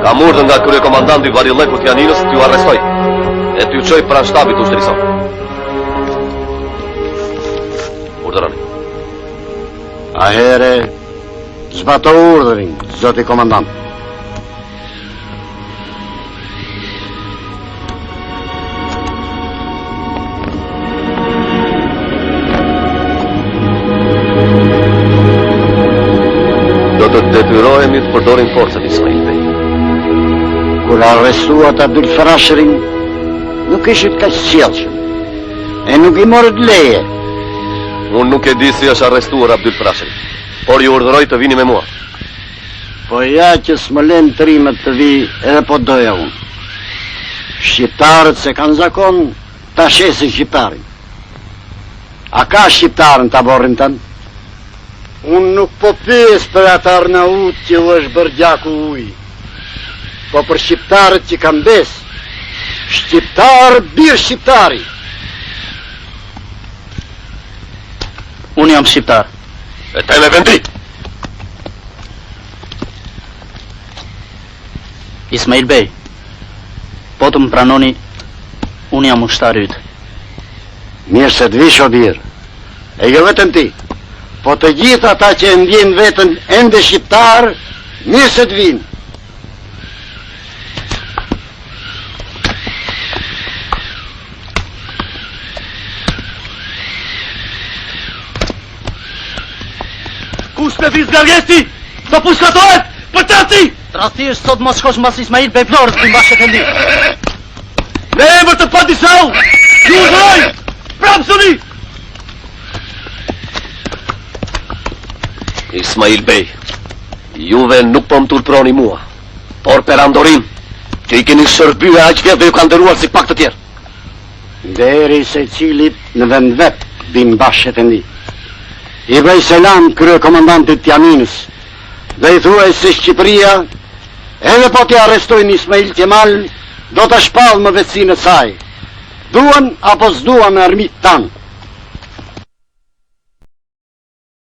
Kam urdhën nga kryekomandanti Varilleku Tjaninës t'ju arrestoj e t'ju çoj pranë shtabit ushtrisor. Urdhëroni. Ahere, zbato urdhërin, zoti komandant. Do të detyrohemi të përdorim forcën, Ismail Bey. Kur arrestuat Abdul Frashërin, nuk ishit kaq sjellshëm. E nuk I morët leje. Unë nuk e di si është arrestuar Abdul Frashëri, por ju urdhëroj të vini me mua. Po ja që s'më lën trimet të vi, edhe po doja unë. Shqiptarët se kanë zakon, ta shesin shqiptarin. A ka shqiptarën të aborrin tënë? Unë nuk po pyes për ata Arnaut që u është bërë gjaku uj, po për shqiptarët që kanë bes. Shqiptar bir shqiptari. Unë jam shqiptar. E te me vendi! Ismail Bey, po të më pranoni, unë jam ushtar ytë. Mirë se të vish o birë, e jo vetëm ti, po të gjithë ata që e ndjen vetën ende shqiptar, mirë se të vinë. Kush me vizë gargesti, do pushkatohet për tërti! Rastisht sot mos shkosh mbas Ismail Bey Florës për mbashe të ndi. Me emër të padishau, ju urdhëroj, prapsuni! Ismail Bey, juve nuk po më turproni mua, por perandorim, që I keni shërbyer aq vjet dhe ju kanë dëruar si pak të tjerë. Deri se cilit në vend vet bin bashkët e ndi. I bëj selam kryekomandantit Tjaninës dhe I thuaj se Shqipëria, edhe po t'i arrestojnë Ismail Kemal, do të shpallë më vetësinë e saj. Duan apo s'duan armiqtë tanë.